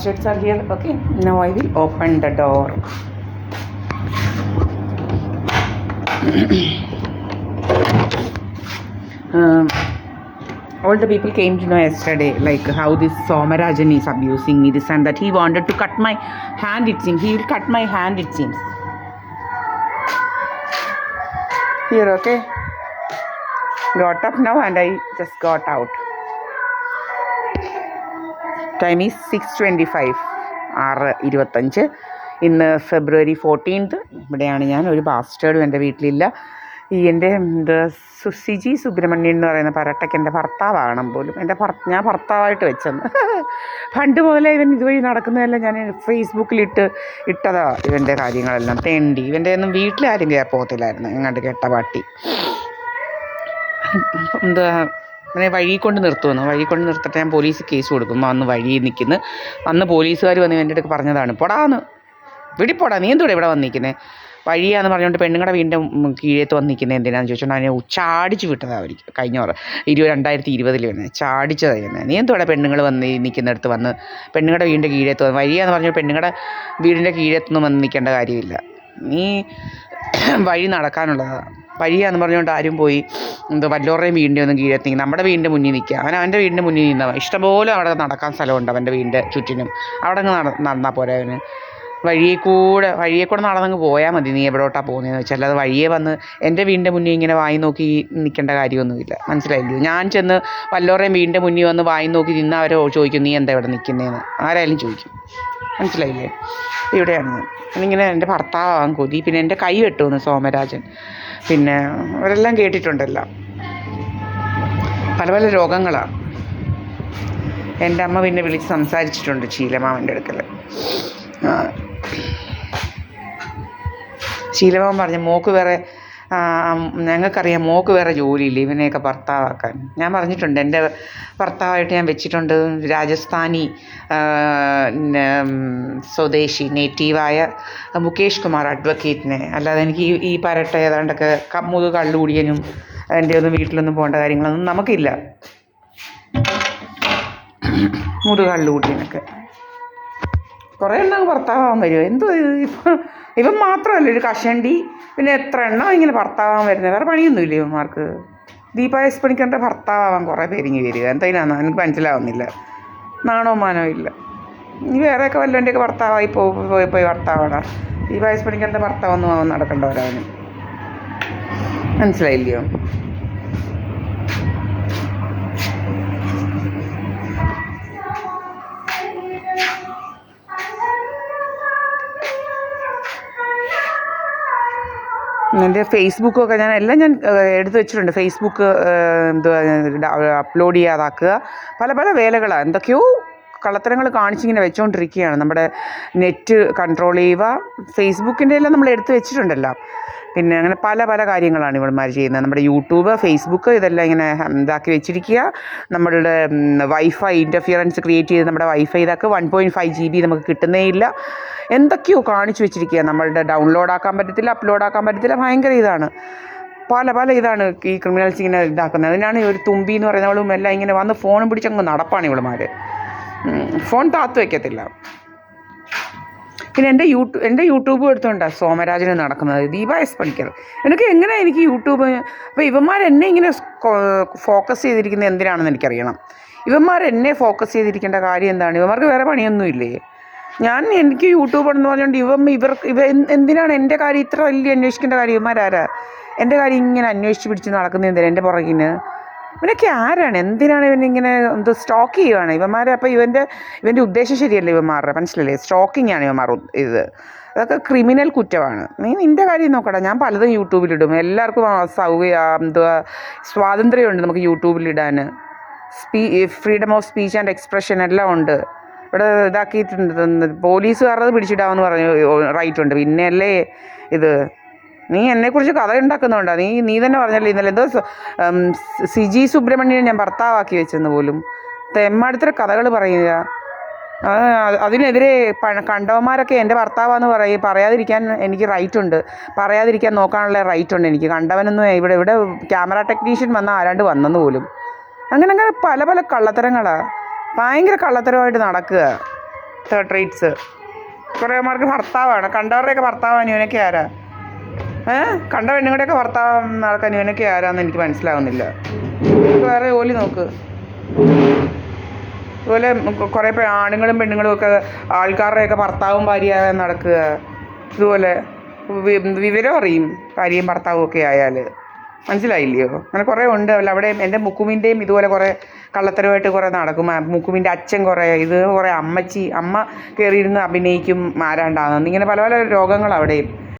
bastards are here. Okay, now I will open the door. All the people came to know yesterday, like how this Somarajan is abusing me, this and that. He wanted to cut my hand, it seems. He will cut my hand, it seems. Here, okay. Got up now and I just got out. Time is 6:25. 6:25. ഇന്ന് February 14th. ഇവിടെയാണ് ഞാൻ. ഒരു ബാസ്റ്റേർഡും എൻ്റെ വീട്ടിലില്ല. എൻ്റെ സിജി സുബ്രഹ്മണ്യൻ എന്ന് പറയുന്ന പരട്ടയ്ക്ക് എൻ്റെ ഭർത്താവാകണം പോലും. ഞാൻ ഭർത്താവായിട്ട് വെച്ചെന്ന്. പണ്ട് മുതലേ ഇവൻ ഇതുവഴി നടക്കുന്നതെല്ലാം ഞാൻ ഇട്ടതാ ഇവൻ്റെ കാര്യങ്ങളെല്ലാം. തെണ്ടി ഇവൻ്റെ ഒന്നും വീട്ടിലാരും പോകത്തില്ലായിരുന്നു. എങ്ങാണ്ട് കെട്ട പാട്ടി എന്താ അങ്ങനെ വഴി കൊണ്ട് നിർത്തിട്ട് ഞാൻ പോലീസ് കേസ് കൊടുക്കും. അന്ന് വഴിയിൽ നിൽക്കുന്നു. അന്ന് പോലീസുകാർ വന്ന് എൻ്റെ അടുത്ത് പറഞ്ഞതാണ്, പൊടാന്ന് വിടിപ്പോടാ, നീ എന്തൂടെ ഇവിടെ വന്നിരിക്കുന്നത്, വഴിയാന്ന് പറഞ്ഞുകൊണ്ട് പെണ്ണുങ്ങളുടെ വീടിൻ്റെ കീഴേത്ത് വന്നിരിക്കുന്നത് എന്തിനാന്ന് ചോദിച്ചോണ്ട് അതിനെ ചാടിച്ച് വിട്ടതാണ് അവർക്ക്. കഴിഞ്ഞ 2020 വേണേ ചാടിച്ചതായി തന്നെ. നീ എന്തോടെ പെണ്ണുങ്ങൾ വന്ന് നിൽക്കുന്നിടത്ത് വന്ന് പെണ്ണുങ്ങളുടെ വീടിൻ്റെ കീഴേത്ത് വന്ന് വഴിയാന്ന് പറഞ്ഞാൽ പെണ്ണുങ്ങളുടെ വീടിൻ്റെ കീഴേത്തൊന്നും വന്ന് നിൽക്കേണ്ട കാര്യമില്ല. നീ വഴി നടക്കാനുള്ളതാണ്. വഴിയാന്ന് പറഞ്ഞുകൊണ്ട് ആരും പോയി വല്ലവരുടെയും വീടിൻ്റെ ഒന്നും കീഴേത്ത് നിൽക്കുക. നമ്മുടെ വീടിൻ്റെ മുന്നിൽ നിൽക്കുക. അവൻ്റെ വീടിൻ്റെ മുന്നിൽ നിന്നവൻ ഇഷ്ടംപോലെ അവിടെ നടക്കാൻ സ്ഥലമുണ്ട് അവൻ്റെ വീടിൻ്റെ ചുറ്റിനും. അവിടെ അങ്ങ് നടന്നാൽ പോരാ. അവന് വഴിയെ കൂടെ നടന്നങ്ങ് പോയാൽ മതി. നീ എവിടോട്ടാണ് പോകുന്നതെന്ന് വെച്ചാൽ. അല്ലാതെ വഴിയെ വന്ന് എൻ്റെ വീടിൻ്റെ മുന്നിൽ ഇങ്ങനെ വായി നോക്കി നിൽക്കേണ്ട കാര്യമൊന്നുമില്ല. മനസ്സിലായില്ലയോ? ഞാൻ ചെന്ന് വല്ലവരുടെയും വീടിൻ്റെ മുന്നിൽ വന്ന് വായി നോക്കി നിന്ന് അവരെ ചോദിക്കും, നീ എന്താ ഇവിടെ നിൽക്കുന്നതെന്ന് ആരായാലും ചോദിക്കും. മനസ്സിലായില്ലേ? ഇവിടെയാണ് ഞാനിങ്ങനെ എൻ്റെ ഭർത്താവാകാൻ കൊതി. പിന്നെ എൻ്റെ കൈ വെട്ടുമെന്ന് സോമരാജൻ. പിന്നെ അവരെല്ലാം കേട്ടിട്ടുണ്ടല്ലോ. പല പല രോഗങ്ങളാണ്. എൻ്റെ അമ്മ പിന്നെ വിളിച്ച് സംസാരിച്ചിട്ടുണ്ട് ശീലമാമൻ്റെ അടുക്കൽ. ശീലമാമൻ പറഞ്ഞു, മോക്ക് വേറെ ഞങ്ങൾക്കറിയാം മോക്ക് വേറെ ജോലിയില്ല ഇവനെയൊക്കെ ഭർത്താവാക്കാൻ. ഞാൻ പറഞ്ഞിട്ടുണ്ട് എൻ്റെ ഭർത്താവായിട്ട് ഞാൻ വെച്ചിട്ടുണ്ട് രാജസ്ഥാനി സ്വദേശി നേറ്റീവായ മുകേഷ് കുമാർ അഡ്വക്കേറ്റിനെ. അല്ലാതെ എനിക്ക് ഈ പരട്ട ഏതാണ്ടൊക്കെ കള്ളുകൂടിയനും എൻ്റെ ഒന്നും വീട്ടിലൊന്നും പോകേണ്ട കാര്യങ്ങളൊന്നും നമുക്കില്ല. കള്ളുകൂടിയനൊക്കെ കുറേ എണ്ണം ഭർത്താവാൻ വരുമോ എന്തോ? ഇവൻ മാത്രമല്ല ഒരു കഷണ്ടി. പിന്നെ എത്ര എണ്ണം ഇങ്ങനെ ഭർത്താവാൻ വരുന്നത്? വേറെ പണിയൊന്നുമില്ല ഇവന്മാർക്ക്. ദീപായസ് പണിക്കറിൻ്റെ ഭർത്താവാൻ കുറേ പേരിങ്ങി വരിക. എന്തിനാണെന്ന് എനിക്ക് മനസ്സിലാവുന്നില്ല. നാണോ മാനോ ഇല്ല. ഈ വേറെയൊക്കെ വല്ലവൻ്റെയൊക്കെ ഭർത്താവായി പോയി ഭർത്താവാണ്. ദീപായസ് പണിക്കറിൻ്റെ ഭർത്താവൊന്നും ആവാൻ നടക്കേണ്ടവരവന്. മനസ്സിലായില്ലയോ? എൻ്റെ ഫേസ്ബുക്കൊക്കെ ഞാൻ എടുത്ത് വെച്ചിട്ടുണ്ട്. ഫേസ്ബുക്ക് അപ്ലോഡ് ചെയ്യാതാക്കുക, പല പല വേലകളാണ്. എന്തൊക്കെയോ കള്ളത്തരങ്ങൾ കാണിച്ചിങ്ങനെ വെച്ചുകൊണ്ടിരിക്കുകയാണ്. നമ്മുടെ നെറ്റ് കൺട്രോൾ ചെയ്യുക, ഫേസ്ബുക്കിൻ്റെ എല്ലാം നമ്മൾ എടുത്ത് വെച്ചിട്ടുണ്ടല്ലോ. പിന്നെ അങ്ങനെ പല പല കാര്യങ്ങളാണ് ഇവന്മാർ ചെയ്യുന്നത്. നമ്മുടെ യൂട്യൂബ്, ഫേസ്ബുക്ക് ഇതെല്ലാം ഇങ്ങനെ ഇതാക്കി വെച്ചിരിക്കുക. നമ്മളുടെ വൈഫൈ ഇൻ്റർഫിയറൻസ് ക്രിയേറ്റ് ചെയ്ത് നമ്മുടെ വൈഫൈ ഇതൊക്കെ 1.5 GB നമുക്ക് കിട്ടുന്നേ ഇല്ല. എന്തൊക്കെയോ കാണിച്ചു വെച്ചിരിക്കുക. നമ്മളുടെ ഡൗൺലോഡ് ആക്കാൻ പറ്റത്തില്ല, അപ്ലോഡ് ആക്കാൻ പറ്റത്തില്ല. ഭയങ്കര ഇതാണ്. പല പല ഇതാണ് ഈ ക്രിമിനൽസ് ഇങ്ങനെ ഇതാക്കുന്നത്. അതിനാണ് ഒരു തുമ്പി എന്ന് പറയുന്നവളും എല്ലാം ഇങ്ങനെ വന്ന് ഫോണും പിടിച്ചങ്ങ് നടപ്പാണ് ഇവളുമാർ. ഫോൺ താത്തു വയ്ക്കത്തില്ല. പിന്നെ എൻ്റെ യൂട്യൂബ് എടുത്തുകൊണ്ടാണ് സോമരാജന് നടക്കുന്നത്. ദീപായസ് പണിക്കർ. എനിക്ക് യൂട്യൂബ് അപ്പോൾ ഇവന്മാരെന്നെ ഇങ്ങനെ ഫോക്കസ് ചെയ്തിരിക്കുന്നത് എന്തിനാണെന്ന് എനിക്കറിയണം. ഇവന്മാരെന്നെ ഫോക്കസ് ചെയ്തിരിക്കേണ്ട കാര്യം എന്താണ്? ഇവന്മാർക്ക് വേറെ പണിയൊന്നുമില്ലേ? എനിക്ക് യൂട്യൂബാണെന്ന് പറഞ്ഞുകൊണ്ട് ഇവ എന്തിനാണ് എൻ്റെ കാര്യം ഇത്ര വലിയ അന്വേഷിക്കേണ്ട കാര്യം? ഇവന്മാരാരാ എൻ്റെ കാര്യം ഇങ്ങനെ അന്വേഷിച്ച് പിടിച്ച് നടക്കുന്നത്? എന്തിനാണ് എൻ്റെ പുറകിന്? ഇവനൊക്കെ ആരാണ്? എന്തിനാണ് ഇവനിങ്ങനെ സ്റ്റോക്ക് ചെയ്യുവാണ് ഇവന്മാരെ? അപ്പോൾ ഇവൻ്റെ ഉദ്ദേശം ശരിയല്ല ഇവന്മാരുടെ. മനസ്സിലല്ലേ? സ്റ്റോക്കിംഗ് ആണ് ഇവന്മാർ. അതൊക്കെ ക്രിമിനൽ കുറ്റമാണ്. നീ നിൻ്റെ കാര്യം നോക്കടാ. ഞാൻ പലതും യൂട്യൂബിലിടും. എല്ലാവർക്കും സ്വാതന്ത്ര്യമുണ്ട് നമുക്ക് യൂട്യൂബിലിടാൻ. Freedom of speech and expression എല്ലാം ഉണ്ട്. ഇവിടെ ഇതാക്കിയിട്ടുണ്ട്. പോലീസുകാരത് പിടിച്ചിടാമെന്ന് പറഞ്ഞു റൈറ്റുണ്ട്. പിന്നെയല്ലേ നീ എന്നെക്കുറിച്ച് കഥ ഉണ്ടാക്കുന്നുണ്ടോ? നീ തന്നെ പറഞ്ഞല്ലേ ഇന്നലെ എന്തോ സിജി സുബ്രഹ്മണ്യനെ ഞാൻ ഭർത്താവാക്കി വെച്ചെന്ന് പോലും. തെമ്മാടുത്ത കഥകൾ പറയുക. അതിനെതിരെ കണ്ടവന്മാരൊക്കെ എൻ്റെ ഭർത്താവാന്ന് പറയാതിരിക്കാൻ എനിക്ക് റൈറ്റുണ്ട്. പറയാതിരിക്കാൻ നോക്കാനുള്ള റൈറ്റുണ്ട് എനിക്ക്. കണ്ടവനൊന്നും ഇവിടെ ക്യാമറ ടെക്നീഷ്യൻ വന്നാൽ ആരാണ്ട് വന്നെന്ന് പോലും. അങ്ങനെ പല പല കള്ളത്തരങ്ങളാണ്. ഭയങ്കര കള്ളത്തരമായിട്ട് നടക്കുക. Third rates. കുറേമാർക്ക് ഭർത്താവാണ്, കണ്ടവരുടെയൊക്കെ ഭർത്താവാണ് ഇവനൊക്കെ ആരാ? കണ്ട പെണ്ണുങ്ങളുടെയൊക്കെ ഭർത്താവ് നടക്കാൻ ഇവനൊക്കെ ആരാന്ന് എനിക്ക് മനസ്സിലാവുന്നില്ല. വേറെ ജോലി നോക്ക്. അതുപോലെ കുറേ ആണുങ്ങളും പെണ്ണുങ്ങളും ഒക്കെ ആൾക്കാരുടെയൊക്കെ ഭർത്താവും ഭാര്യയാകാൻ നടക്കുക. ഇതുപോലെ വിവരം അറിയും ഭാര്യയും ഭർത്താവും ഒക്കെ ആയാൽ. മനസ്സിലായില്ലയോ? അങ്ങനെ കുറേ ഉണ്ട്. അവിടെ എൻ്റെ മുക്കുമിൻ്റെയും ഇതുപോലെ കുറേ കള്ളത്തരമായിട്ട് കുറേ നടക്കും. മുക്കുമിൻ്റെ അച്ഛൻ കുറേ അമ്മ കയറിയിരുന്ന് അഭിനയിക്കും ആരാണ്ടാണെന്ന്. ഇങ്ങനെ പല പല രോഗങ്ങൾ അവിടെയും.